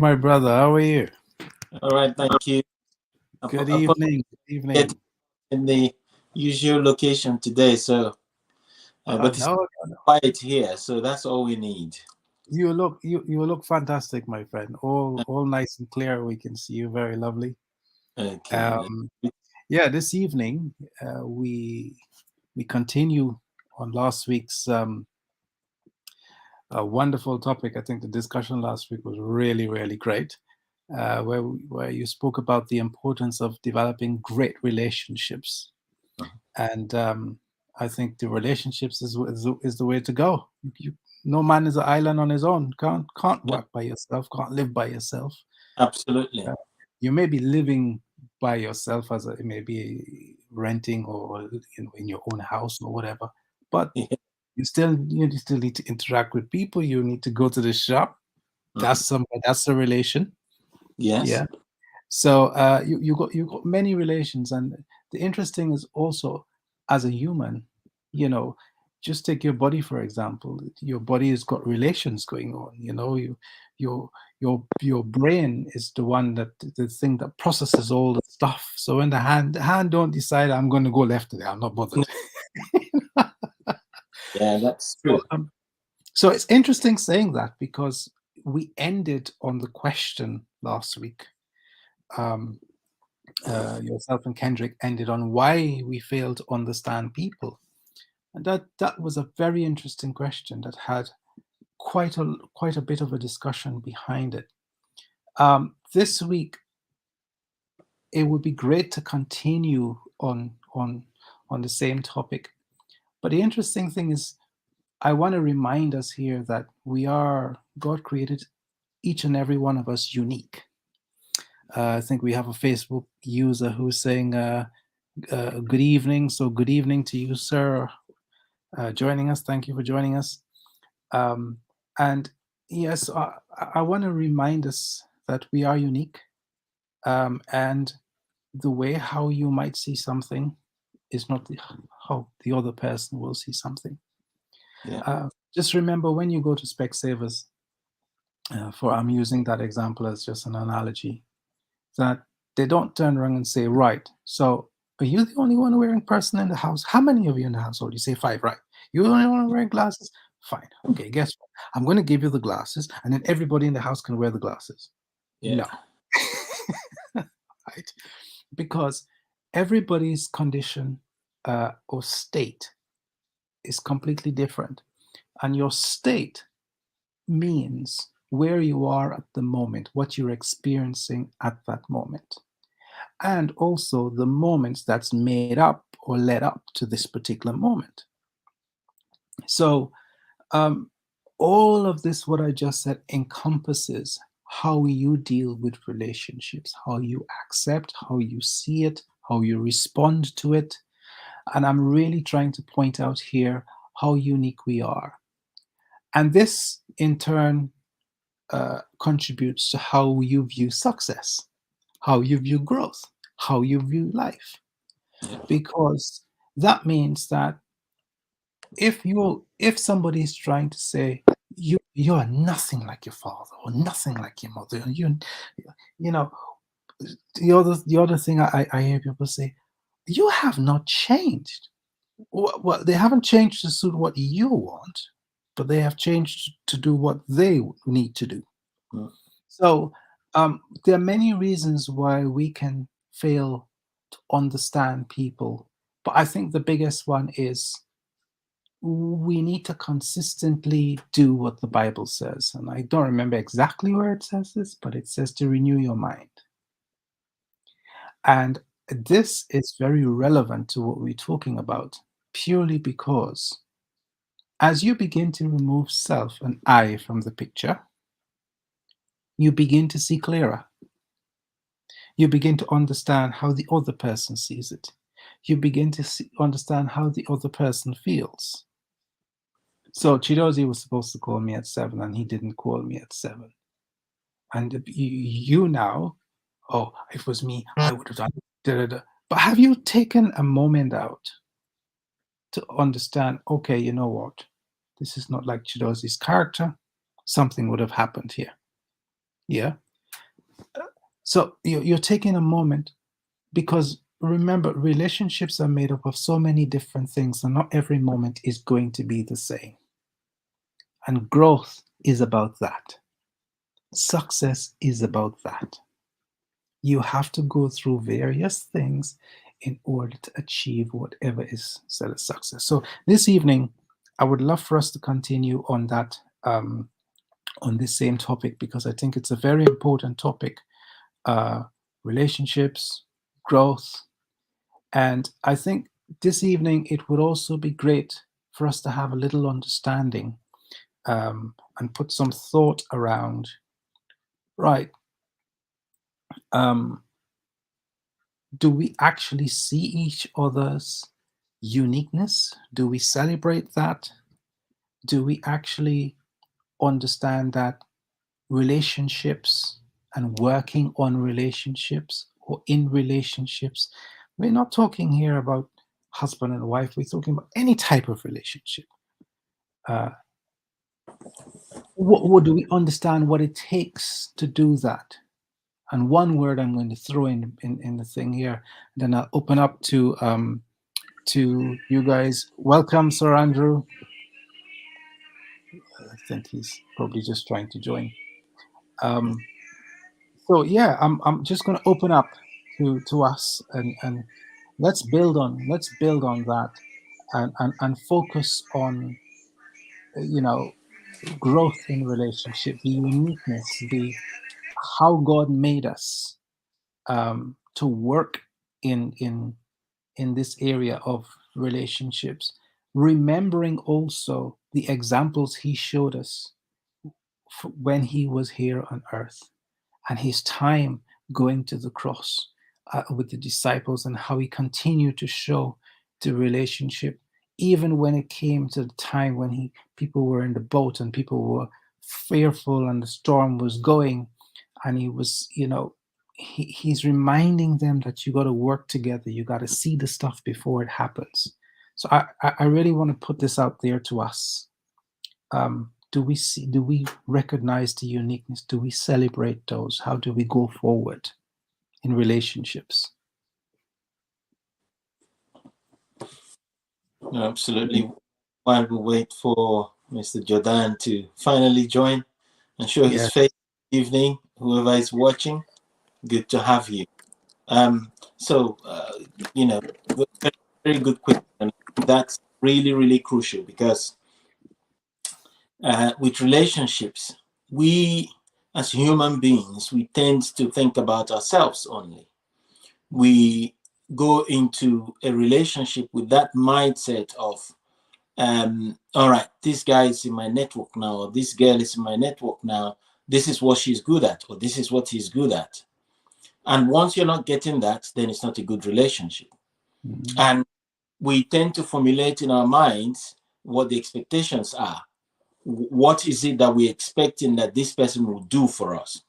my brother. How are you? All right, thank you. Good I put evening. Good it evening. in the usual location today, so but it's No, quiet here, so that's all we need. you look fantastic, my friend. All nice and clear. We can see you. Very lovely. Okay. Um, yeah, this evening we continue on last week's wonderful topic. I think the discussion last week was really great. Where you spoke about the importance of developing great relationships. And I think the relationships is the way to go. No man is an island on his own. Can't Yeah, work by yourself. Can't live by yourself. absolutely. Uh, you may be living by yourself as a maybe renting or in your own house or whatever, but you still need to interact with people. You need to go to the shop. Mhm. That's a relation. Yes. Yeah. So you got many relations, and the interesting is also as a human, you know, just take your body for example. Your body has got relations going on. Your your brain is the one the thing that processes all the stuff. So when the hand don't decide I'm going to go left today, I'm not bothered. Yeah, that's so true. um, so it's interesting saying that because we ended on the question last week. Um, Yourself and Kendrick ended on why we fail to understand people, and that was a very interesting question that had quite a bit of a discussion behind it. This week, it would be great to continue on the same topic, but the interesting thing is, I want to remind us here that God created each and every one of us unique. I think we have a Facebook user who's saying, good evening. So, good evening to you, sir, joining us. Thank you for joining us. Um, and yes, I want to remind us that we are unique. And the way how you might see something is not how the other person will see something. Yeah. Just remember when you go to Specsavers, I'm using that example as just an analogy, that they don't turn around and say, right, so are you the only one wearing person in the house? How many of you in the household? You say five, right? You're the only one wearing glasses? Fine. Okay, guess what? I'm going to give you the glasses, and then everybody in the house can wear the glasses. Yeah. No. Right? Because everybody's condition or state is completely different. And your state means where you are at the moment, what you're experiencing at that moment, and also the moments that's made up or led up to this particular moment. So, um, all of this, what I just said, encompasses how you deal with relationships, how you accept, how you see it, how you respond to it. And I'm really trying to point out here how unique we are. And this, in turn, contributes to how you view success, how you view growth, how you view life. Yeah. Because that means that if somebody is trying to say you are nothing like your father or nothing like your mother, you know the other thing I hear people say, you have not changed. Well, they haven't changed to suit what you want, but they have changed to do what they need to do. Mm. So there are many reasons why we can fail to understand people, but I think the biggest one is we need to consistently do what the Bible says. And I don't remember exactly where it says this, but it says to renew your mind. And this is very relevant to what we're talking about, purely because as you begin to remove self and I from the picture, you begin to see clearer. You begin to understand how the other person sees it. You begin to understand how the other person feels. So Chidozi was supposed to call me at 7 and he didn't call me at 7. And you now, oh, if it was me, I would have done da, da, da. But have you taken a moment out to understand, okay, you know what? This is not like Chidozi's character. Something would have happened here. Yeah. So you're taking a moment, because remember, relationships are made up of so many different things, and not every moment is going to be the same. And growth is about that. Success is about that. You have to go through various things in order to achieve whatever is said as success. So this evening, I would love for us to continue on that, on this same topic, because I think it's a very important topic. Uh, Relationships, growth, and I think this evening it would also be great for us to have a little understanding, and put some thought around. Right. Um, do we actually see each other's uniqueness? Do we celebrate that? Do we actually understand that relationships and working on relationships or in relationships, we're not talking here about husband and wife, we're talking about any type of relationship. Uh, what do we understand what it takes to do that? And one word I'm going to throw in the thing here, then I'll open up to you guys. Welcome, Sir Andrew. I think he's probably just trying to join. Um, so yeah, I'm just going to open up to us, and let's build on that, and focus on, you know, growth in relationship, the uniqueness, the how God made us, to work in this area of relationships, remembering also the examples He showed us when He was here on earth, and His time going to the cross, with the disciples, and how He continued to show the relationship, even when it came to the time when people were in the boat and people were fearful and the storm was going, and He was, he's reminding them that you got to work together, you got to see the stuff before it happens. So I really want to put this out there to us. Do we recognize the uniqueness? Do we celebrate those? How do we go forward in relationships? No, absolutely. While we wait for Mr. Jordan to finally join and show his Yeah. face this evening, whoever is watching, good to have you. So, you know, very, very good question. And that's really, really crucial because with relationships, we as human beings, we tend to think about ourselves only. We go into a relationship with that mindset of, all right, this guy is in my network now, or this girl is in my network now. This is what she's good at, or this is what he's good at. And once you're not getting that, then it's not a good relationship. Mhm. And we tend to formulate in our minds what the expectations are. What is it that we're expecting that this person will do for us?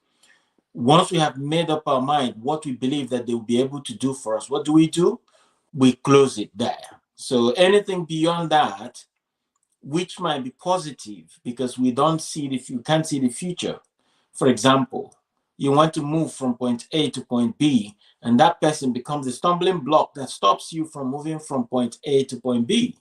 Once we have made up our mind what we believe that they will be able to do for us, what do? We close it there. So anything beyond that, which might be positive because we don't see if you can't see the future. For example, you want to move from point A to point B, and that person becomes a stumbling block that stops you from moving from point A to point B.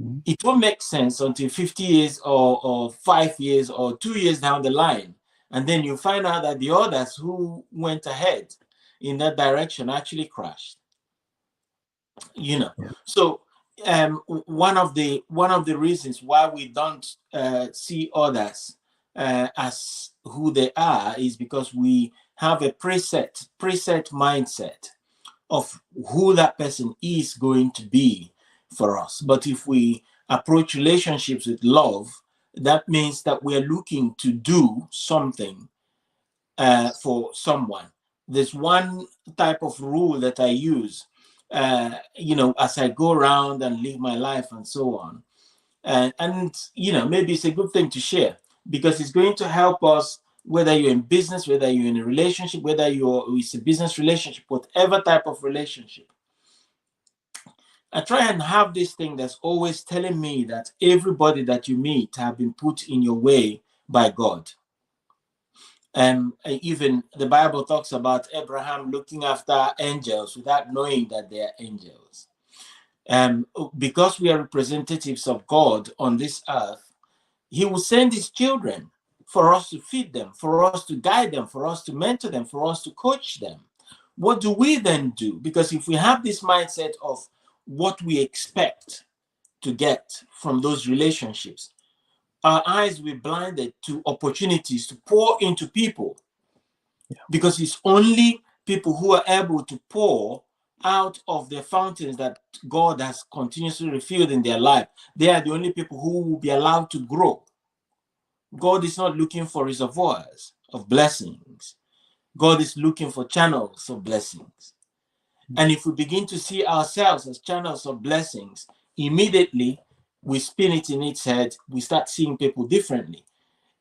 Mhm. It won't make sense until 50 years or 5 years or 2 years down the line. And then you find out that the others who went ahead in that direction actually crashed. you know Yeah. so one of the reasons why we don't see others as who they are is because we have a preset mindset of who that person is going to be for us. But if we approach relationships with love, that means that we are looking to do something for someone. There's one type of rule that I use, as I go around and live my life and so on. And maybe it's a good thing to share because it's going to help us, whether you're in business, whether you're in a relationship, whether it's a business relationship, whatever type of relationship. I try and have this thing that's always telling me that everybody that you meet have been put in your way by God. Even the Bible talks about Abraham looking after angels without knowing that they are angels. Because we are representatives of God on this earth, he will send his children for us to feed them, for us to guide them, for us to mentor them, for us to coach them. What do we then do? Because if we have this mindset of what we expect to get from those relationships, our eyes will be blinded to opportunities to pour into people, Yeah. because it's only people who are able to pour out of the fountains that God has continuously refilled in their life. They are the only people who will be allowed to grow. God is not looking for reservoirs of blessings. God is looking for channels of blessings. And if we begin to see ourselves as channels of blessings, immediately we spin it in its head, we start seeing people differently.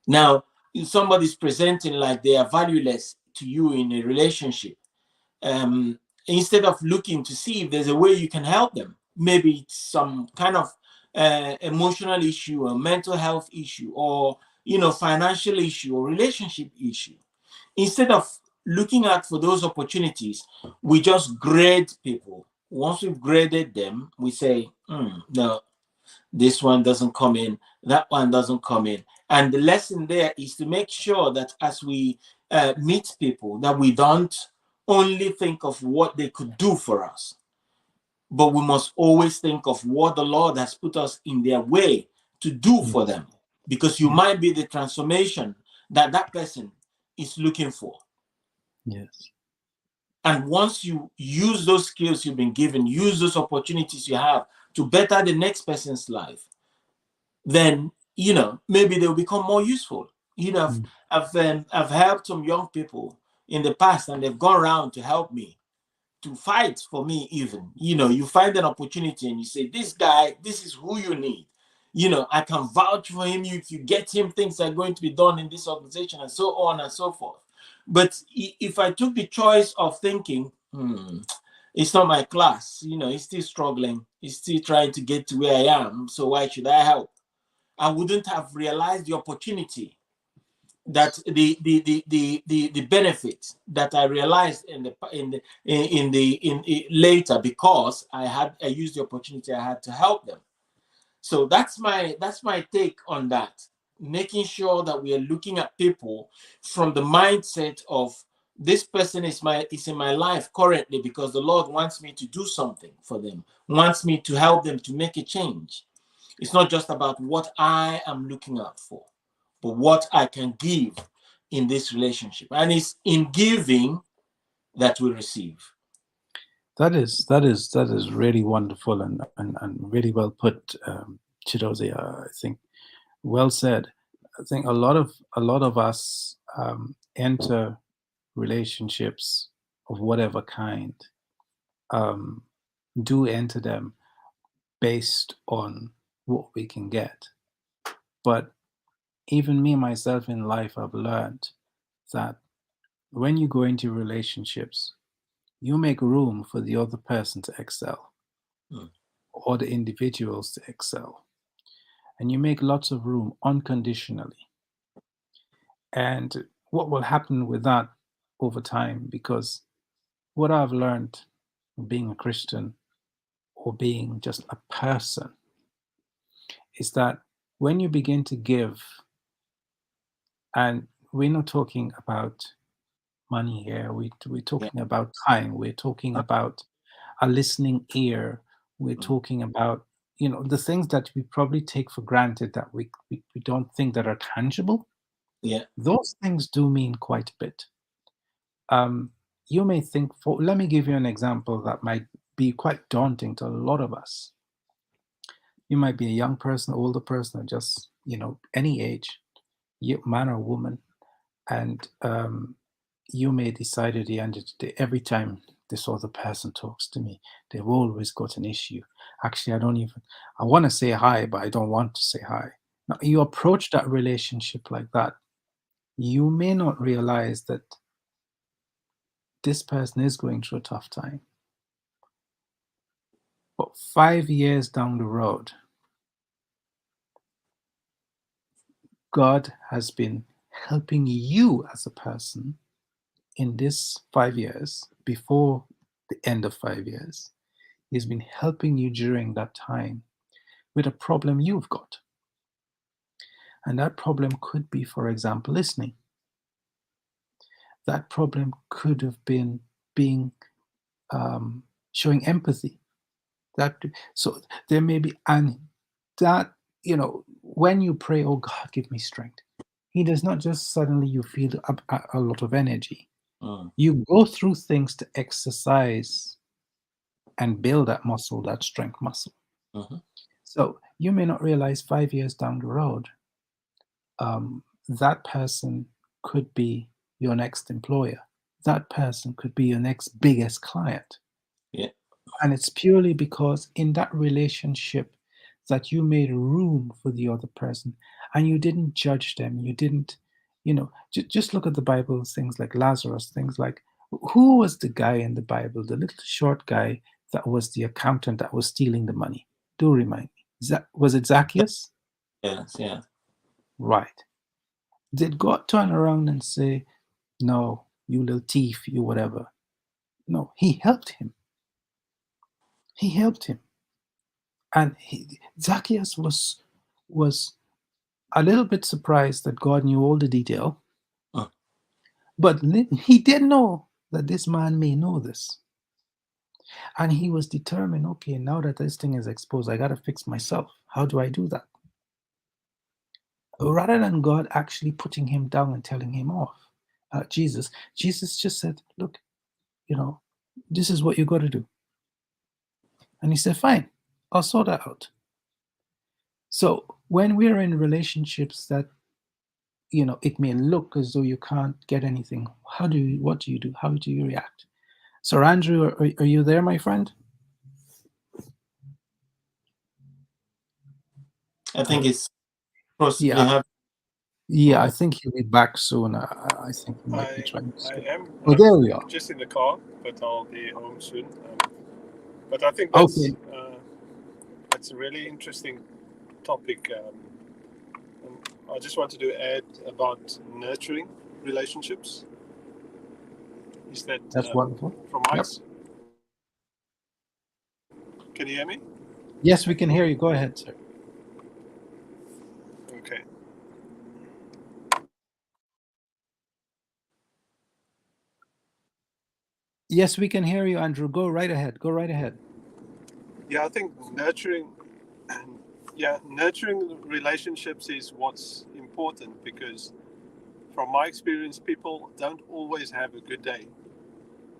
Now, if somebody's presenting like they are valueless to you in a relationship, um, instead of looking to see if there's a way you can help them, maybe it's some kind of emotional issue or mental health issue, or financial issue or relationship issue. Instead of looking out for those opportunities, we just grade people. Once we've graded them, we say, no, this one doesn't come in, that one doesn't come in. And the lesson there is to make sure that as we meet people, that we don't only think of what they could do for us, but we must always think of what the Lord has put us in their way to do for Yes. them, because you Yeah. might be the transformation that that person is looking for. Yes. And once you use those skills you've been given, use those opportunities you have to better the next person's life, then maybe they'll become more useful. Mm. I've helped some young people in the past, and they've gone around to help me, to fight for me. Even you find an opportunity and you say, this guy, this is who you need. I can vouch for him. If you get him, things are going to be done in this organization, and so on and so forth. But if I took the choice of thinking, it's not my class, he's still struggling, he's still trying to get to where I am, so why should I help? I wouldn't have realized the opportunity, that the benefit that I realized in later, because I used the opportunity I had to help them. So that's my take on that. Making sure that we are looking at people from the mindset of, this person is in my life currently because the Lord wants me to do something for them, wants me to help them to make a change. It's not just about what I am looking out for, but what I can give in this relationship. And it's in giving that we receive. That is really wonderful and really well put, Chidoze. I think well said. I think a lot of us enter relationships of whatever kind, um, do enter them based on what we can get. But even me myself in life, I've learned that when you go into relationships, you make room for the other person to excel Mm. or the individuals to excel. And you make lots of room unconditionally. And what will happen with that over time? Because what I've learned being a Christian or being just a person is that when you begin to give, and we're not talking about money here, we're Yeah. talking about time, we're talking about a listening ear, we're Mm. talking about the things that we probably take for granted that we don't think that are tangible. Yeah. Those things do mean quite a bit. um, you may think, let me give you an example that might be quite daunting to a lot of us. You might be a young person, older person, or just any age, man or woman, and you may decide at the end of the day, every time this other person talks to me, they've always got an issue. Actually, I want to say hi, but I don't want to say hi. Now, you approach that relationship like that, you may not realize that this person is going through a tough time. But 5 years down the road, God has been helping you as a person in this 5 years, before the end of 5 years. He's been helping you during that time with a problem you've got. And that problem could be, for example, listening. That problem could have been being showing empathy. That so there may be, and that when you pray, oh God, give me strength. He does not just suddenly you feel a lot of energy. Mm. You go through things to exercise and build that muscle, that strength muscle. Mhm. So you may not realize 5 years down the road, that person could be your next employer. That person could be your next biggest client. Yeah. And it's purely because in that relationship that you made room for the other person and you didn't judge them. You didn't, just look at the Bible, things like Lazarus, things like who was the guy in the Bible, the little short guy that was the accountant that was stealing the money? Do remind me. Was it Zacchaeus? Yes. Yeah. Right. Did God turn around and say, no, you little thief, you whatever? No, he helped him. He helped him. And Zacchaeus was a little bit surprised that God knew all the detail, Mm. but he did know that this man may know this. And he was determined, okay, now that this thing is exposed, I got to fix myself. How do I do that? Rather than God actually putting him down and telling him off, Jesus just said, look, this is what you got to do. And he said, fine, I'll sort that out. So when we're in relationships that, it may look as though you can't get anything, what do you do? How do you react? Sir Andrew, are you there, my friend? I think it's Yeah, possibly have. yeah, I Oh, think he'll be back soon. I think he might be I trying to I skip. am. Oh, I'm there we are. just in the car, but I'll be home soon. But I think Okay. that's a really interesting topic. And I just wanted to add about nurturing relationships. Is that That's wonderful. from Yep. Mike's? Can you hear me? Yes, we can hear you. Go ahead, sir. Okay. Yes, we can hear you, Andrew. Go right ahead. Go right ahead. Yeah, I think nurturing, yeah, nurturing relationships is what's important because, from my experience, people don't always have a good day.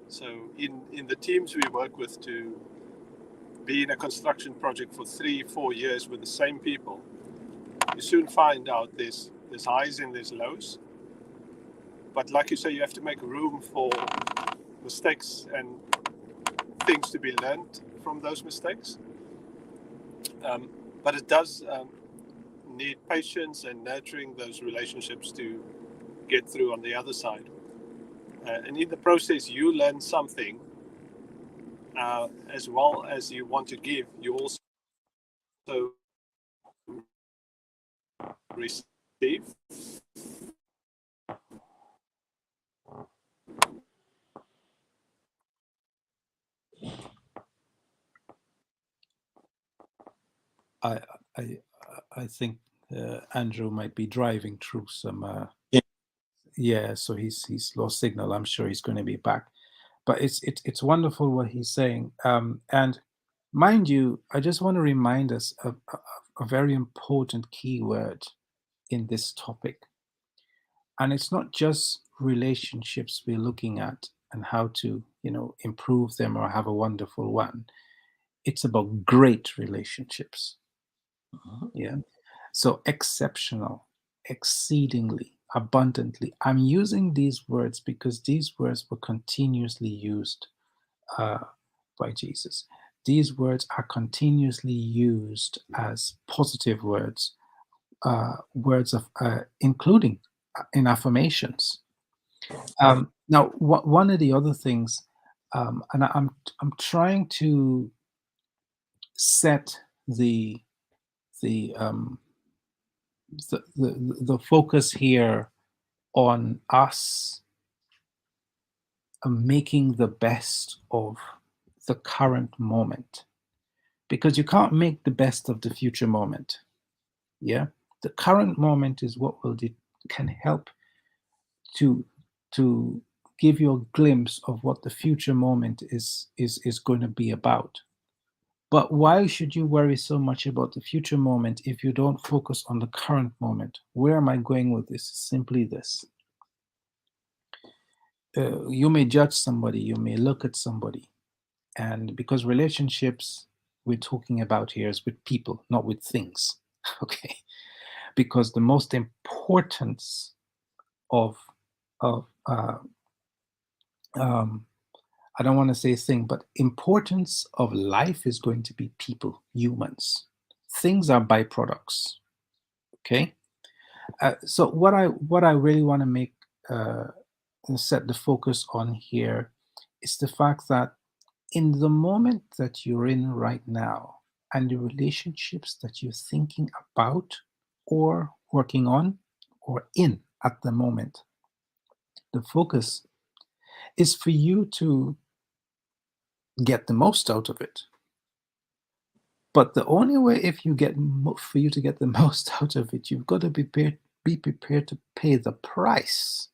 So in the teams we work with to be in a construction project for 3-4 years with the same people, you soon find out there's highs and there's lows. But like you say, you have to make room for mistakes and things to be learned from those mistakes. But it does need patience and nurturing those relationships to get through on the other side. And in the process, you learn something as well as you want to give. You also receive. I I I think Andrew might be driving through some. yeah. Yeah, so he's lost signal. I'm sure he's going to be back. But it's wonderful what he's saying. And mind you, I just want to remind us of a very important key word in this topic. And it's not just relationships we're looking at and how to, improve them or have a wonderful one. It's about great relationships. Mhm. Yeah. So exceptional, exceedingly, abundantly. I'm using these words because these words were continuously used uh, by Jesus. These words are continuously used as positive words, words of including in affirmations. Now, one of the other things, and I'm trying to set the the focus here on us making the best of the current moment, because you can't make the best of the future moment. Yeah, the current moment is what can help to to give you a glimpse of what the future moment is going to be about. But why should you worry so much about the future moment if you don't focus on the current moment? Where am I going with this? Simply this. You may judge somebody, you may look at somebody, and because relationships we're talking about here is with people, not with things. Okay, because the most importance of of um, I don't want to say thing, but importance of life is going to be people, humans. Things are byproducts. Okay, so what I really want to make uh, set the focus on here is the fact that in the moment that you're in right now and the relationships that you're thinking about or working on or in at the moment, the focus is for you to get the most out of it. But the only way if you get for you to get the most out of it, you've got to be prepared to pay the price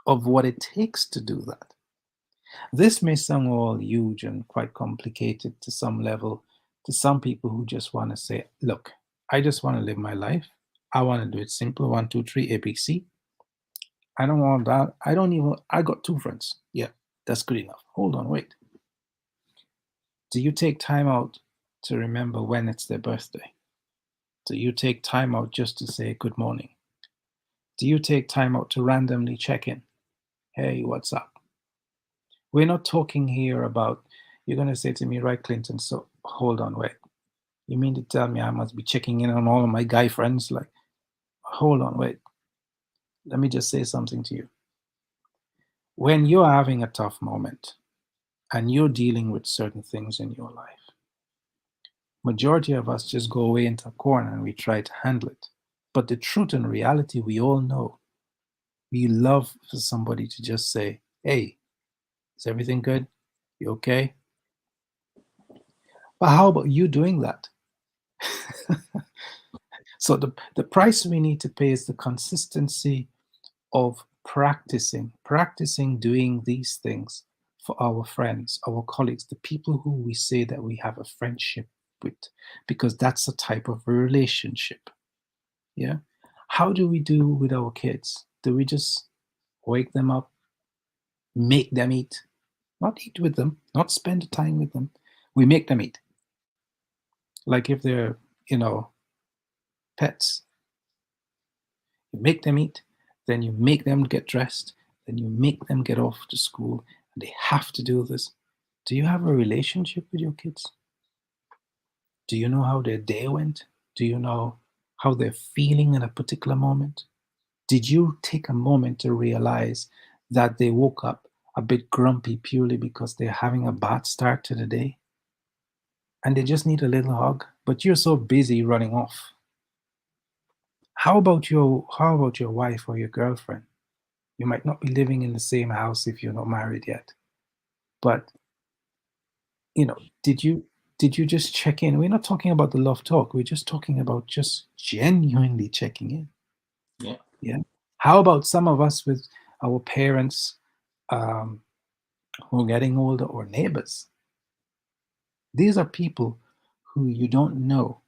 of what it takes to do that. This may sound all huge and quite complicated to some level to some people who just want to say, look, I just want to live my life. I want to do it simple, one, two, three, ABC. I don't want that. I don't even, I got two friends. Yeah, that's good enough. Hold on, wait. Do you take time out to remember when it's their birthday? Do you take time out just to say good morning? Do you take time out to randomly check in? Hey, what's up? We're not talking here about, you're going to say to me, right, Clinton, so hold on, wait. You mean to tell me I must be checking in on all of my guy friends? Like, hold on, wait. Let me just say something to you. When you're having a tough moment and you're dealing with certain things in your life, majority of us just go away into a corner and we try to handle it. But the truth and reality, we all know, we love for somebody to just say, hey, is everything good? You okay? But how about you doing that? So the price we need to pay is the consistency of practicing doing these things for our friends, our colleagues, the people who we say that we have a friendship with, because that's a type of relationship. Yeah. How do we do with our kids? Do we just wake them up, make them eat, not eat with them, not spend time with them? We make them eat. Like if they're, you know, pets, you make them eat, then you make them get dressed, then you make them get off to school, and they have to do this. Do you have a relationship with your kids? Do you know how their day went? Do you know how they're feeling in a particular moment? Did you take a moment to realize that they woke up a bit grumpy purely because they're having a bad start to the day and they just need a little hug, but you're so busy running off? How about your wife or your girlfriend? You might not be living in the same house if you're not married yet, but did you just check in? We're not talking about the love talk. We're just talking about just genuinely checking in. Yeah. Yeah. How about some of us with our parents um, who are getting older or neighbors? These are people who you don't know,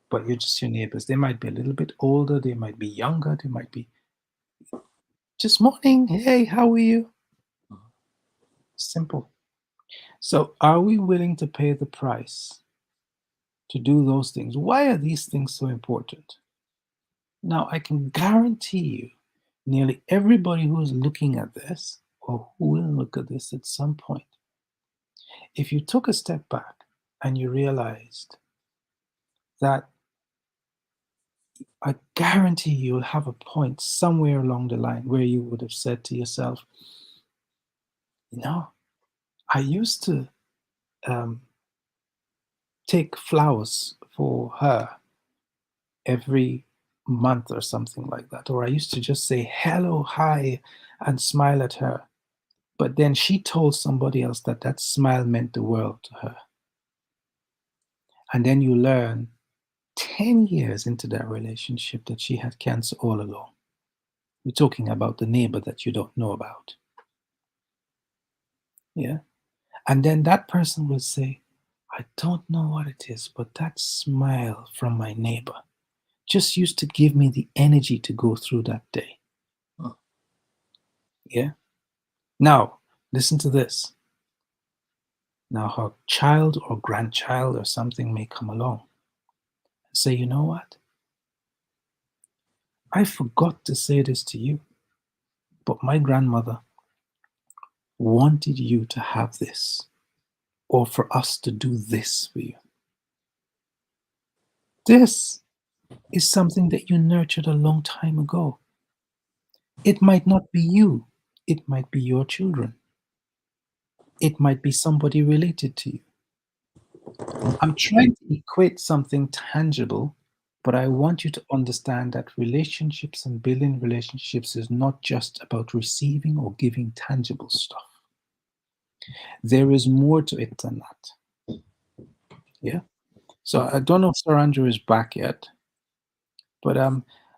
but you're just your neighbors. They might be a little bit older. They might be younger. They might be just morning. Hey, how are you? Simple. So, are we willing to pay the price to do those things? Why are these things so important? Now, I can guarantee you, nearly everybody who's looking at this or who will look at this at some point, if you took a step back and you realized that, I guarantee you'll have a point somewhere along the line where you would have said to yourself, I used to um, take flowers for her every month or something like that. Or I used to just say hello, hi, and smile at her. But then she told somebody else that that smile meant the world to her. And then you learn 10 years into that relationship that she had cancer all along. We're talking about the neighbor that you don't know about. Yeah. And then that person will say, I don't know what it is, but that smile from my neighbor just used to give me the energy to go through that day. Yeah. Now, listen to this. Now, her child or grandchild or something may come along and say, you know what? I forgot to say this to you, but my grandmother wanted you to have this or for us to do this for you. This is something that you nurtured a long time ago. It might not be you, it might be your children, it might be somebody related to you. I'm trying to equate something tangible, but I want you to understand that relationships and building relationships is not just about receiving or giving tangible stuff. There is more to it than that. Yeah. So I don't know if Sir Andrew is back yet, but I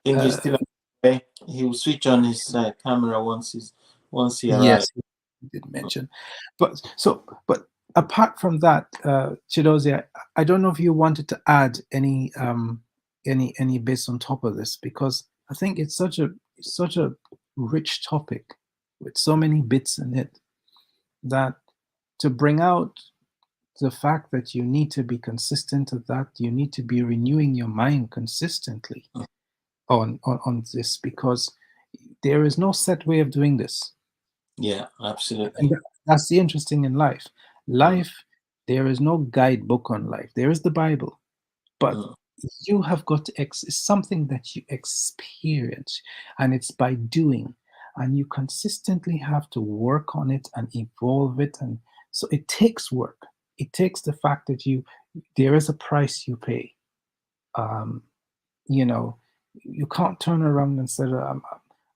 think he's uh, still okay. He will switch on his camera once he arrives. yes, he did mention. But apart from that, Chidozie, I don't know if you wanted to add any bits on top of this, because I think it's such a rich topic with so many bits in it, that to bring out the fact that you need to be consistent at that, you need to be renewing your mind consistently on this, because there is no set way of doing this. Yeah, And absolutely. that's the interesting in life. Mm, Life, there is no guidebook on life. There is the Bible, but mm, you have got to it's something that you experience, and it's by doing, and you consistently have to work on it and evolve it. And so it takes work. It takes the fact that there is a price you pay. Um, you know, you can't turn around and say,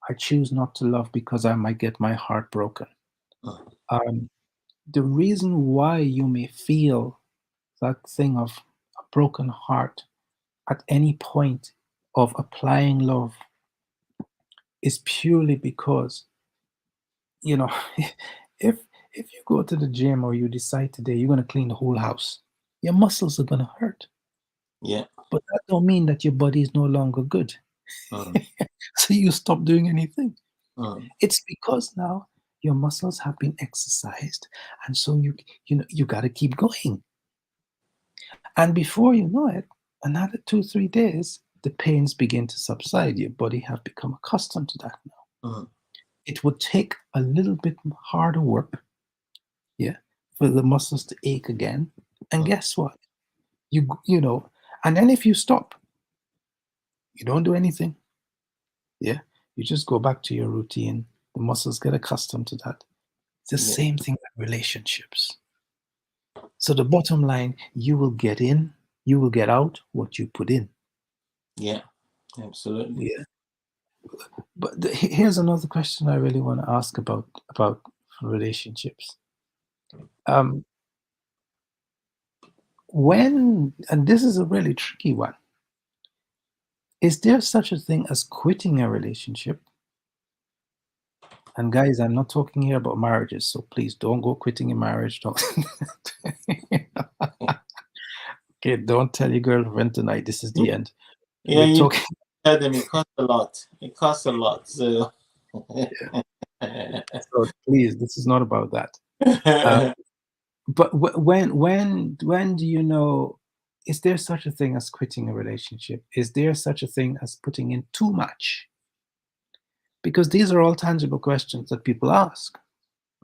I choose not to love because I might get my heart broken. mm, Um, the reason why you may feel that thing of a broken heart at any point of applying love is purely because, you know, if if you go to the gym or you decide today you're going to clean the whole house, your muscles are going to hurt, yeah. but that don't mean that your body is no longer good. Mm, So you stop doing anything. mm, It's because now your muscles have been exercised, and so you got to keep going. And before you know it, another 2 3 days, the pains begin to subside. Your body have become accustomed to that now. mm, It would take a little bit harder work, yeah, for the muscles to ache again. And mm, guess what? You know, and then if you stop, you don't do anything, yeah, you just go back to your routine. The muscles get accustomed to that. It's the yeah. same thing with relationships. So the bottom line, you will get in, you will get out what you put in. Yeah. Absolutely. Yeah. But here's another question I really want to ask about relationships. Um, when, and this is a really tricky one, is there such a thing as quitting a relationship? And guys, I'm not talking here about marriages, so please don't go quitting your marriage. Don't. Okay, don't tell your girlfriend tonight. This is the end. Yeah, We're you talking. tell them it costs a lot. It costs a lot. So So please, this is not about that. But when do you know? Is there such a thing as quitting a relationship? Is there such a thing as putting in too much? Because these are all tangible questions that people ask.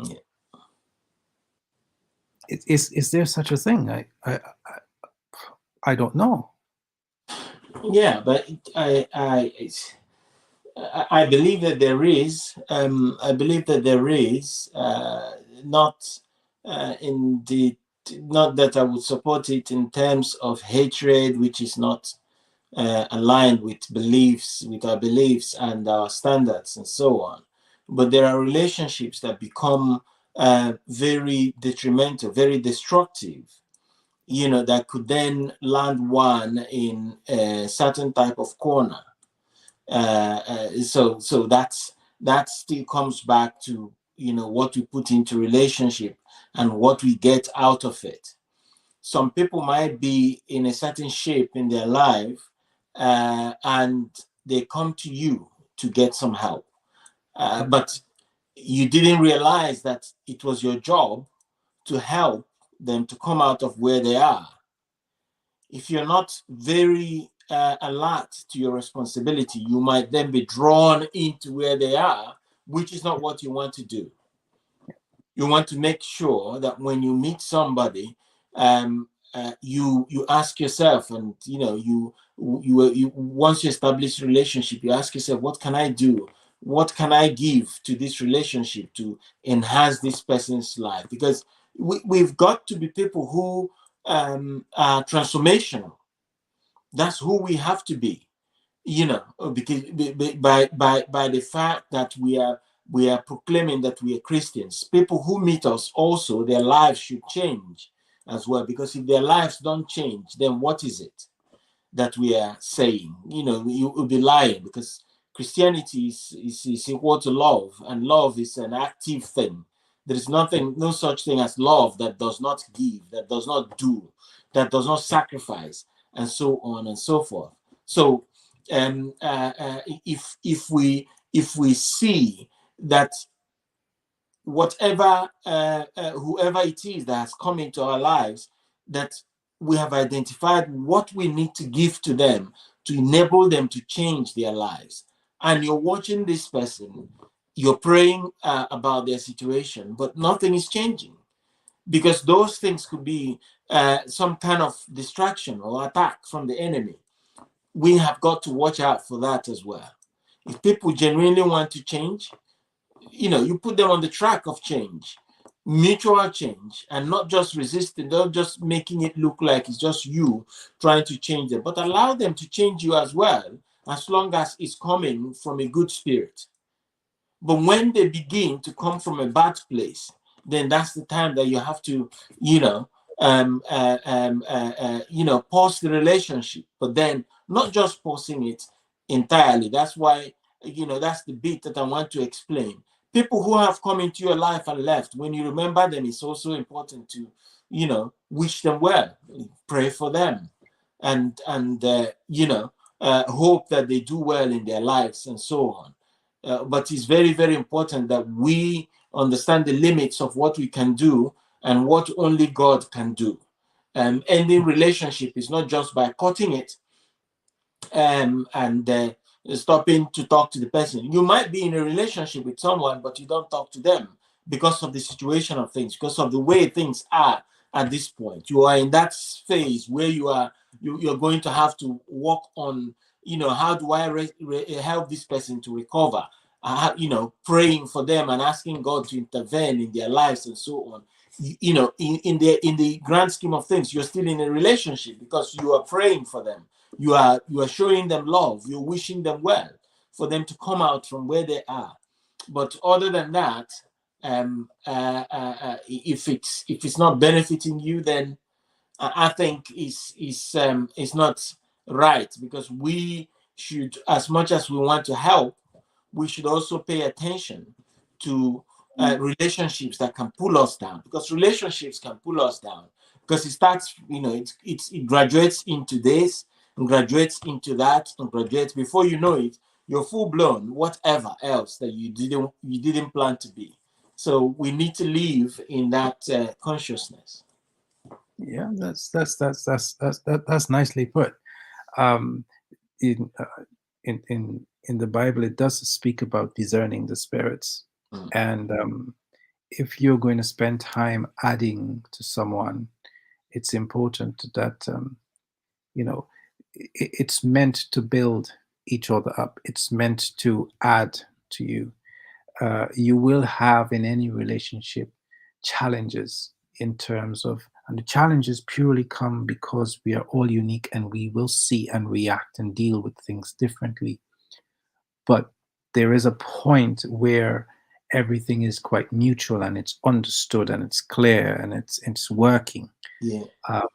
yeah. Is there such a thing? I don't know. Yeah, but I believe that there is. I believe that there is not in the not that I would support it in terms of hatred, which is not aligned with beliefs, with our beliefs and our standards and so on. But there are relationships that become very detrimental, very destructive, that could then land one in a certain type of corner. So that still comes back to what we put into relationship and what we get out of it. Some people might be in a certain shape in their life, and they come to you to get some help, but you didn't realize that it was your job to help them to come out of where they are. If you're not very alert to your responsibility, you might then be drawn into where they are, which is not what you want to do. You want to make sure that when you meet somebody, you ask yourself, and you once you establish a relationship, you ask yourself, what can I do? What can I give to this relationship to enhance this person's life? Because we've got to be people who are transformational. That's who we have to be, because by the fact that we are proclaiming that we are Christians. People who meet us also, their lives should change as well, because if their lives don't change, then what is it that we are saying? You will be lying, because Christianity is equal to love, and love is an active thing. There is no such thing as love that does not give, that does not do, that does not sacrifice, and so on and so forth. So, if we see that whatever whoever it is that has come into our lives, that we have identified what we need to give to them to enable them to change their lives, and you're watching this person, you're praying about their situation, but nothing is changing, because those things could be some kind of distraction or attack from the enemy. We have got to watch out for that as well. If people genuinely want to change, you put them on the track of change, mutual change, and not just resisting, not just making it look like it's just you trying to change them, but allow them to change you as well, as long as it's coming from a good spirit. But when they begin to come from a bad place, then that's the time that you have to, pause the relationship. But then not just pausing it entirely. That's why, that's the bit that I want to explain. People who have come into your life and left, when you remember them, it's also important to, wish them well, pray for them, and hope that they do well in their lives and so on. But it's very, very important that we understand the limits of what we can do and what only God can do. Ending relationship is not just by cutting it and stopping to talk to the person. You might be in a relationship with someone, but you don't talk to them because of the situation of things, because of the way things are at this point. You are in that phase where you're going to have to work on, how do I help this person to recover? Praying for them and asking God to intervene in their lives and so on. In the grand scheme of things, you're still in a relationship because you are praying for them. You are showing them love. You're wishing them well for them to come out from where they are. But other than that, if it's not benefiting you, then I think is not right, because we should, as much as we want to help, we should also pay attention to relationships that can pull us down, because relationships can pull us down, because it starts, it graduates into this and graduates into that and graduates, before you know it, you're full blown whatever else that you didn't plan to be. So we need to live in that consciousness. Yeah, that's nicely put. Um, in in the Bible, it does speak about discerning the spirits, Mm. and if you're going to spend time adding to someone, it's important that you know it's meant to build each other up. It's meant to add to you. You will have in any relationship challenges in terms of And the challenges purely come because we are all unique and we will see and react and deal with things differently. But there is a point where everything is quite mutual and it's understood and it's clear and it's working. Yeah. Uh,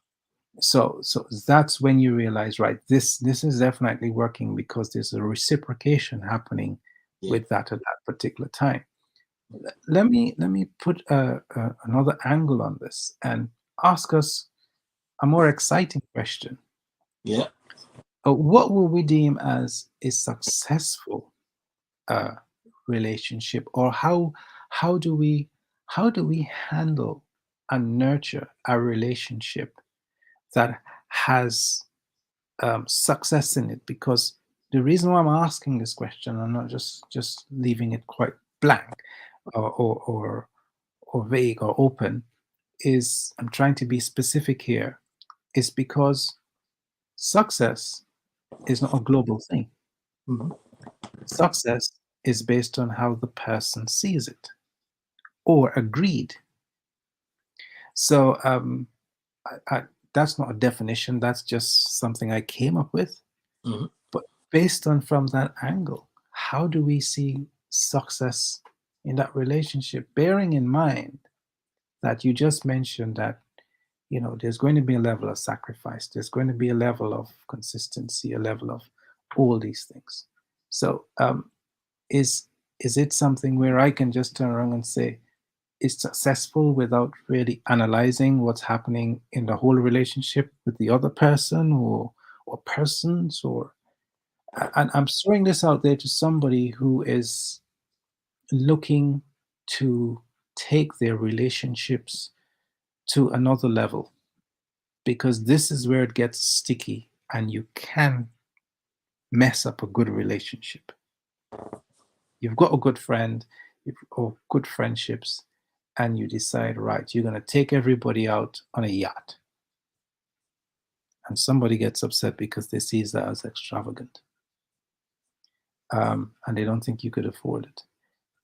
so that's when you realize, right, this is definitely working because there's a reciprocation happening Yeah. with that at that particular time. Let me put another angle on this and ask us a more exciting question. Yeah. What will we deem as a successful uh, relationship, or how do we how do we handle and nurture a relationship that has success in it? Because the reason why I'm asking this question, I'm not just leaving it quite blank or vague or open, is I'm trying to be specific here, is because success is not a global thing. Mhm. Success is based on how the person sees it or agreed. So that's not a definition. That's just something I came up with. Mhm. But based on from that angle, how do we see success in that relationship? Bearing in mind that you just mentioned that there's going to be a level of sacrifice. There's going to be a level of consistency, a level of all these things. So is is it something where I can just turn around and say is successful without really analyzing what's happening in the whole relationship with the other person or persons? Or and I'm throwing this out there to somebody who is looking to take their relationships to another level, because this is where it gets sticky and you can mess up a good relationship. You've got a good friend or good friendships, and you decide, right, you're going to take everybody out on a yacht, and somebody gets upset because they see that as extravagant, and they don't think you could afford it,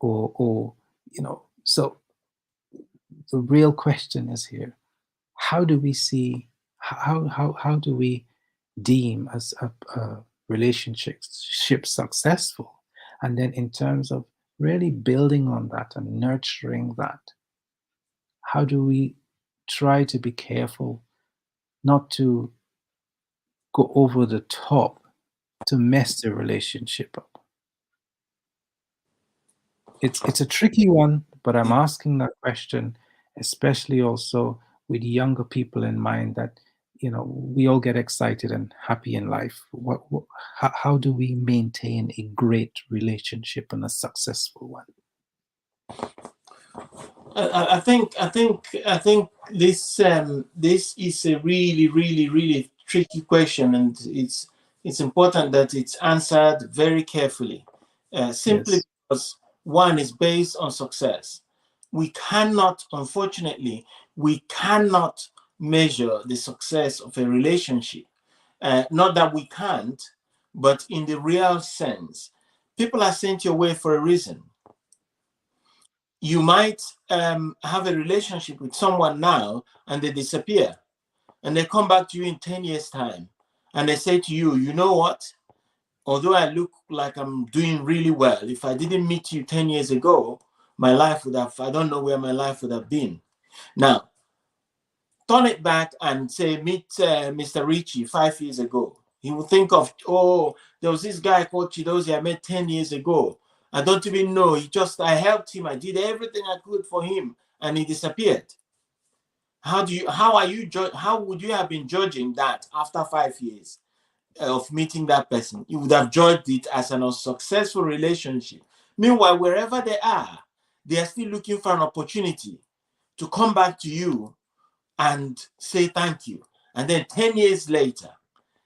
or so the real question is here: how do we see how do we deem as a relationship successful? And then in terms of really building on that and nurturing that, how do we try to be careful not to go over the top to mess the relationship up? It's a tricky one, but I'm asking that question especially also with younger people in mind, that we all get excited and happy in life. How do we maintain a great relationship and a successful one? I think this is a really, really, really tricky question, and it's important that it's answered very carefully. Simply Yes. because one is based on success. We cannot, unfortunately, we cannot measure the success of a relationship. Not that we can't, but in the real sense, people are sent your way for a reason. You might have a relationship with someone now and they disappear, and they come back to you in 10 years time and they say to you, you know what, although I look like I'm doing really well, if I didn't meet you 10 years ago, my life would have, I don't know where my life would have been. Now turn it back and say meet Mr. Richie 5 years ago. He will think of, oh, there was this guy called Chidozi I met 10 years ago. I don't even know. I helped him. I did everything I could for him and he disappeared. How would you have been judging that after 5 years of meeting that person? You would have judged it as an unsuccessful relationship. Meanwhile, wherever they are still looking for an opportunity to come back to you and say thank you. And then 10 years later,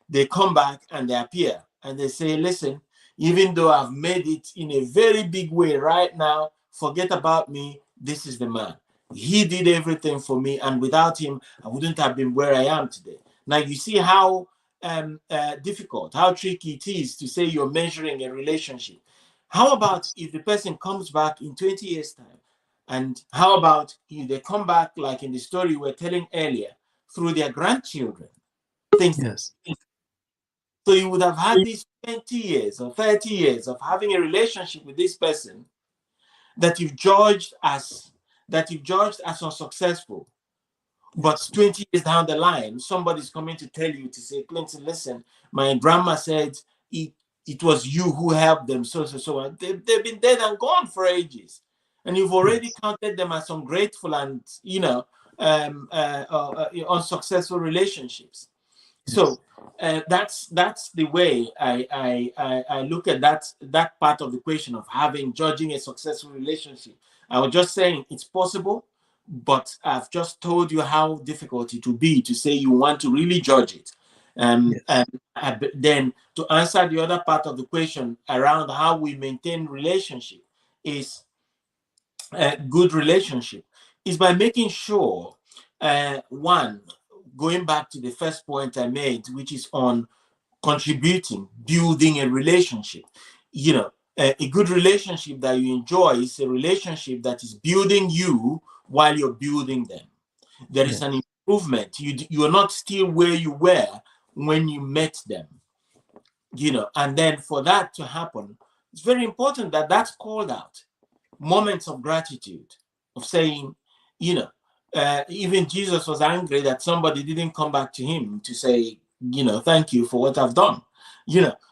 they come back and they appear and they say, listen, even though I've made it in a very big way right now, forget about me. This is the man. He did everything for me. And without him, I wouldn't have been where I am today. Now, you see how difficult, how tricky it is to say you're measuring a relationship. How about if the person comes back in 20 years' time And how about if they come back, like in the story we were telling earlier, through their grandchildren? Things. Yes. So you would have had these 20 years or 30 years of having a relationship with this person that you've judged as unsuccessful. But 20 years down the line, somebody's coming to tell you to say, Clinton, listen, my grandma said it was you who helped them, so on. They've been dead and gone for ages. And you've already Yes. counted them as ungrateful and, unsuccessful relationships. Yes. So that's the way I look at that part of the question of judging a successful relationship. I was just saying it's possible, but I've just told you how difficult it will be to say you want to really judge it. Yes. And then to answer the other part of the question around how we maintain relationship is a good relationship is by making sure, one, going back to the first point I made, which is on contributing, building a relationship. A good relationship that you enjoy is a relationship that is building you while you're building them. There is an Yes. improvement. You are not still where you were when you met them. And then for that to happen, it's very important that that's called out. Moments of gratitude, of saying, even Jesus was angry that somebody didn't come back to him to say, thank you for what I've done.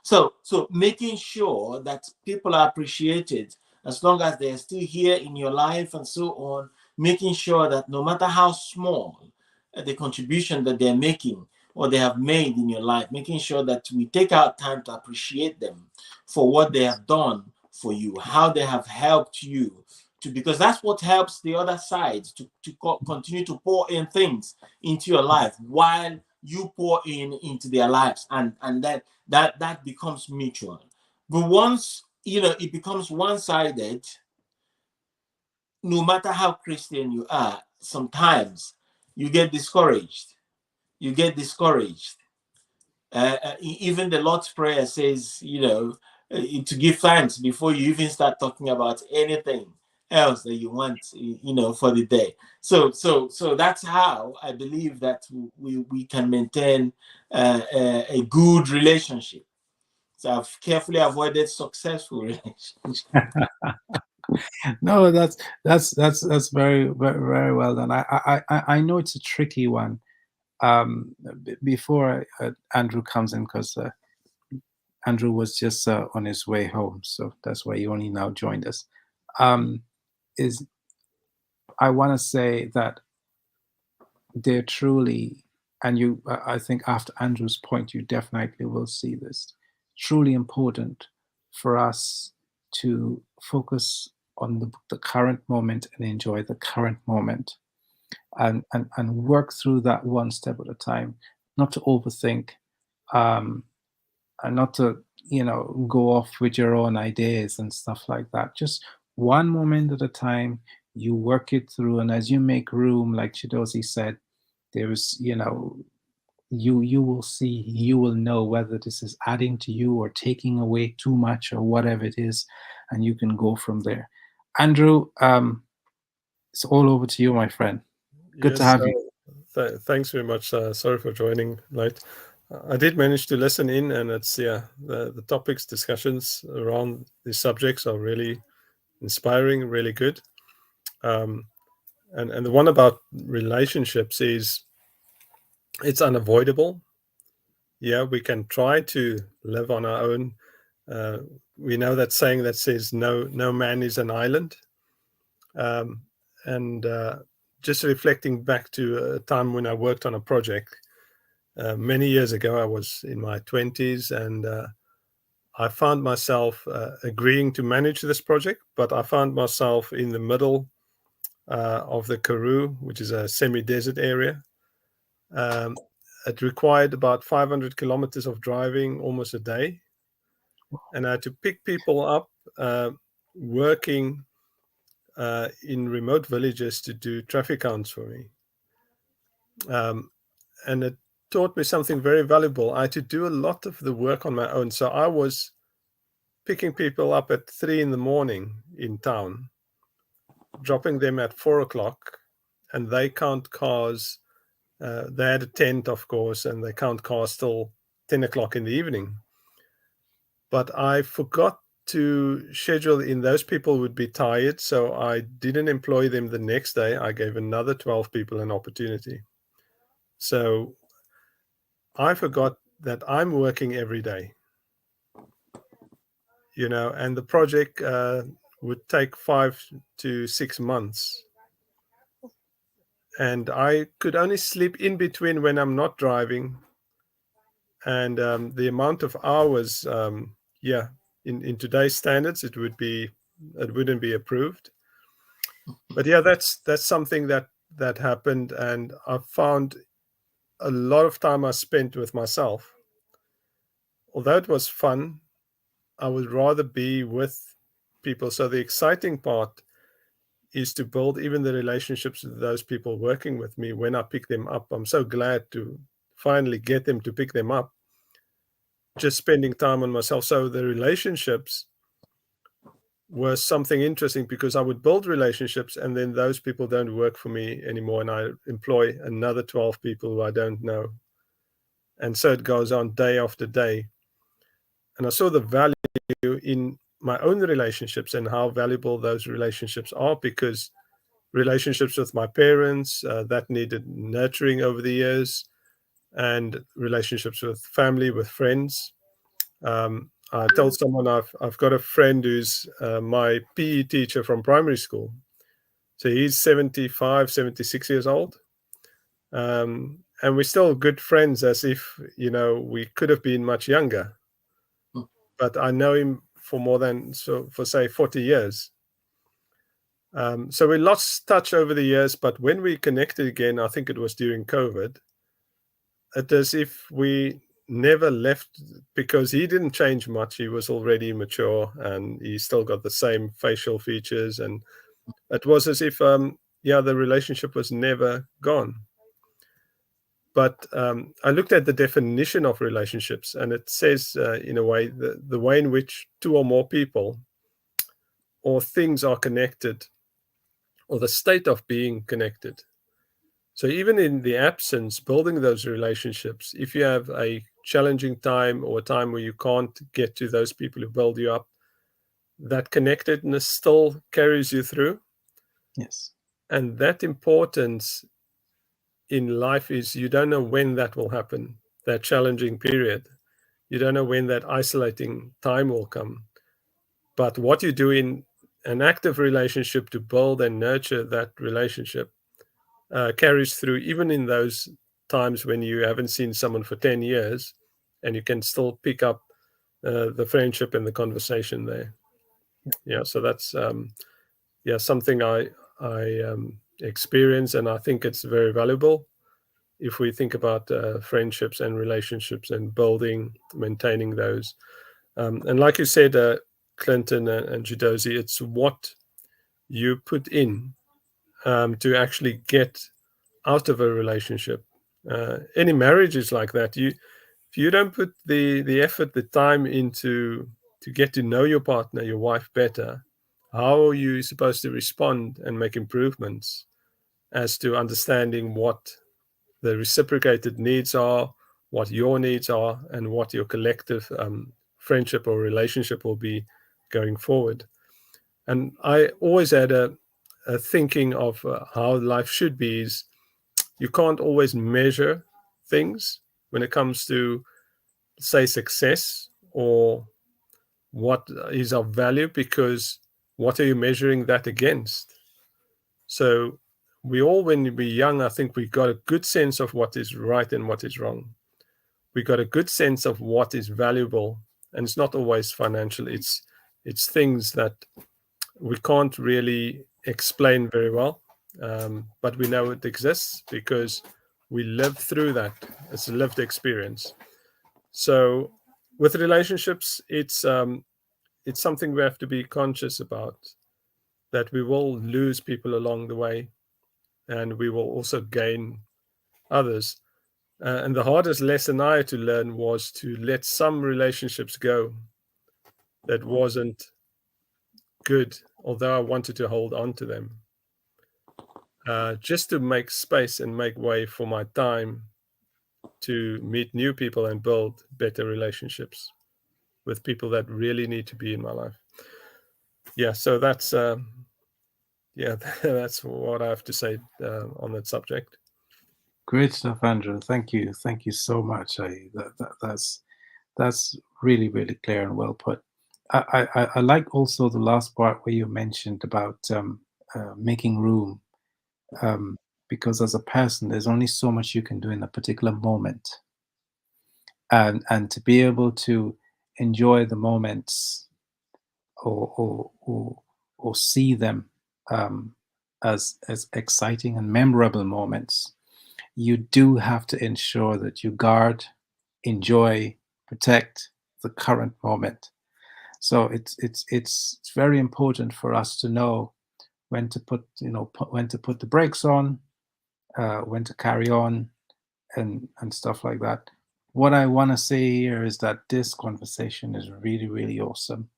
So making sure that people are appreciated as long as they're still here in your life and so on, making sure that no matter how small the contribution that they're making or they have made in your life, making sure that we take our time to appreciate them for what they have done for you, how they have helped you because that's what helps the other side to continue to pour in things into your life while you pour into their lives, and that becomes mutual. But once it becomes one-sided, no matter how Christian you are, sometimes you get discouraged. You get discouraged. Even the Lord's Prayer says, to give thanks before you even start talking about anything else that you want, for the day. So that's how I believe that we can maintain a good relationship. So I've carefully avoided successful relationships. No, that's very, very, very well done. I know it's a tricky one. Before Andrew comes in, because Andrew was just on his way home, so that's why he only now joined us. Is I want to say that they're truly, and I think after Andrew's point, you definitely will see this, truly important for us to focus on the current moment and enjoy the current moment, and work through that one step at a time, not to overthink, um, and not to go off with your own ideas and stuff like that. Just one moment at a time. You work it through, and as you make room, like Chidozi said, there's you will see, you will know whether this is adding to you or taking away too much or whatever it is, and you can go from there. Andrew, it's all over to you, my friend. Good to Yes, have you. thanks very much. Sorry for joining late. I did manage to listen in, and it's the topics, discussions around these subjects are really inspiring, really good. And the one about relationships is it's unavoidable. Yeah, we can try to live on our own. We know that saying that says no man is an island. And just reflecting back to a time when I worked on a project many years ago, I was in my 20s, and I found myself agreeing to manage this project, but I found myself in the middle of the Karoo, which is a semi-desert area. It required about 500 kilometers of driving almost a day, and I had to pick people up working in remote villages to do traffic counts for me. And it taught me something very valuable. I had to do a lot of the work on my own. So I was picking people up at 3 in the morning in town, dropping them at 4 o'clock, and they count cars. They had a tent, of course, and they count cars till 10 o'clock in the evening. But I forgot to schedule in. Those people would be tired, so I didn't employ them the next day. I gave another 12 people an opportunity. So I forgot that I'm working every day, and the project would take 5 to 6 months. And I could only sleep in between when I'm not driving. And the amount of hours, in today's standards, it wouldn't be approved. But yeah, that's something that happened, and I found a lot of time I spent with myself. Although it was fun, I would rather be with people. So the exciting part is to build even the relationships with those people working with me when I pick them up. I'm so glad to finally get them to pick them up. Just spending time on myself. So the relationships were something interesting, because I would build relationships and then those people don't work for me anymore, and I employ another 12 people who I don't know. And so it goes on day after day. And I saw the value in my own relationships and how valuable those relationships are, because relationships with my parents that needed nurturing over the years, and relationships with family, with friends. I told someone I've got a friend who's my PE teacher from primary school. So he's 75, 76 years old. And we're still good friends, as if, we could have been much younger. But I know him for say 40 years. So we lost touch over the years, but when we connected again, I think it was during COVID, it is if we never left, because he didn't change much. He was already mature and he still got the same facial features, and it was as if the relationship was never gone. But I looked at the definition of relationships, and it says in a way, the way in which two or more people or things are connected, or the state of being connected. So even in the absence, building those relationships, if you have a challenging time or a time where you can't get to those people who build you up, that connectedness still carries you through. Yes. And that importance in life is, you don't know when that will happen, that challenging period. You don't know when that isolating time will come. But what you do in an active relationship to build and nurture that relationship carries through, even in those times when you haven't seen someone for 10 years, and you can still pick up the friendship and the conversation there. Yeah, so that's something I experience, and I think it's very valuable if we think about friendships and relationships and maintaining those. And like you said, Clinton and Judozi, it's what you put in to actually get out of a relationship. Any marriage is like that. If you don't put the effort, the time into to get to know your partner, your wife, better, how are you supposed to respond and make improvements as to understanding what the reciprocated needs are, what your needs are, and what your collective friendship or relationship will be going forward? And I always had a thinking of how life should be is, you can't always measure things when it comes to, say, success or what is of value, because what are you measuring that against? So we all, when we're young, I think we got a good sense of what is right and what is wrong. We got a good sense of what is valuable, and it's not always financial. It's things that we can't really explain very well, but we know it exists because we live through that. It's a lived experience. So with relationships, it's something we have to be conscious about, that we will lose people along the way, and we will also gain others. And the hardest lesson I had to learn was to let some relationships go that wasn't good, although I wanted to hold on to them. just to make space and make way for my time to meet new people and build better relationships with people that really need to be in my life. Yeah, so that's that's what I have to say on that subject. Great stuff, Andrew. Thank you. Thank you so much. That's really, really clear and well put. I like also the last part where you mentioned about making room, because as a person, there's only so much you can do in a particular moment, and to be able to enjoy the moments, or see them as exciting and memorable moments, you do have to ensure that you guard, enjoy, protect the current moment. So it's very important for us to know when to put when to put the brakes on, when to carry on, and stuff like that. What I want to say here is that this conversation is really, really awesome.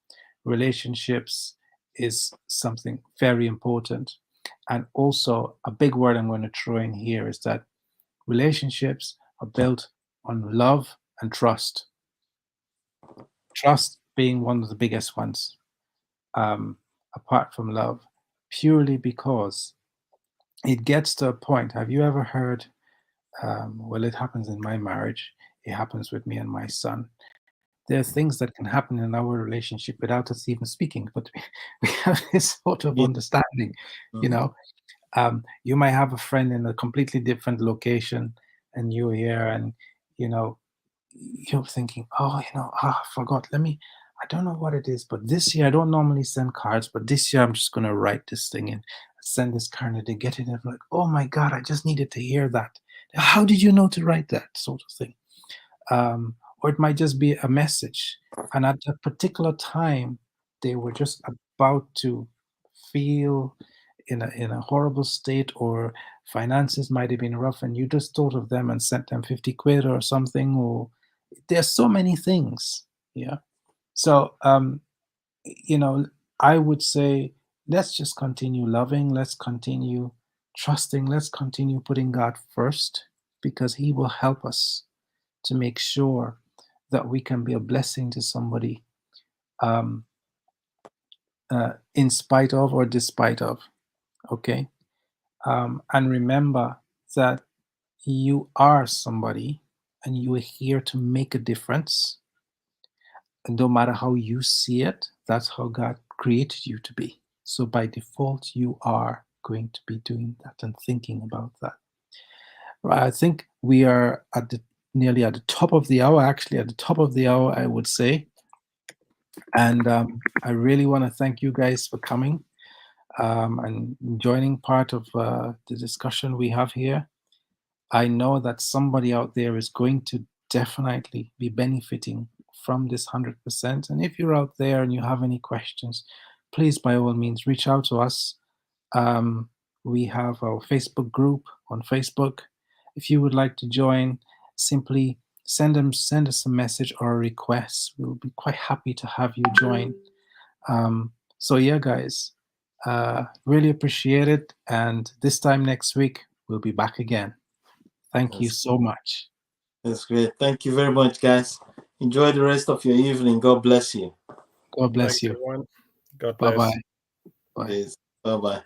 Relationships is something very important, and also a big word I'm going to throw in here is that relationships are built on love and trust. Trust being one of the biggest ones, um, apart from love, purely because it gets to a point. Have you ever heard? Well, it happens in my marriage. It happens with me and my son. There are things that can happen in our relationship without us even speaking, but we have this sort of Yeah. understanding. You know, you might have a friend in a completely different location, and you're here, and you know, you're thinking, oh, I forgot. I don't know what it is, but this year I don't normally send cards, but this year I'm just going to write this thing and send this card, and they get it, and I'm like, oh my God, I just needed to hear that. How did you know to write that sort of thing? Or it might just be a message. And at a particular time, they were just about to feel in a horrible state, or finances might have been rough, and you just thought of them and sent them 50 quid or something. Or there's so many things. Yeah. So, you know, I would say let's just continue loving, let's continue trusting, let's continue putting God first, because He will help us to make sure that we can be a blessing to somebody, um, in spite of or despite of. Okay. And remember that you are somebody, and you are here to make a difference. And no matter how you see it, that's how God created you to be. So by default, you are going to be doing that and thinking about that. Right. I think we are nearly at the top of the hour, actually, at the top of the hour, I would say. And I really want to thank you guys for coming, and joining part of the discussion we have here. I know that somebody out there is going to definitely be benefiting from this 100%. And if you're out there and you have any questions, please, by all means, reach out to us. We have our Facebook group on Facebook. If you would like to join, simply send us a message or a request. We'll be quite happy to have you join. So yeah, guys, really appreciate it. And this time next week, we'll be back again. Thank you so much. That's great. Thank you very much, guys. Enjoy the rest of your evening. God bless you. God bless Thanks, you. everyone. God Bye-bye. bless. Bye. Bye-bye.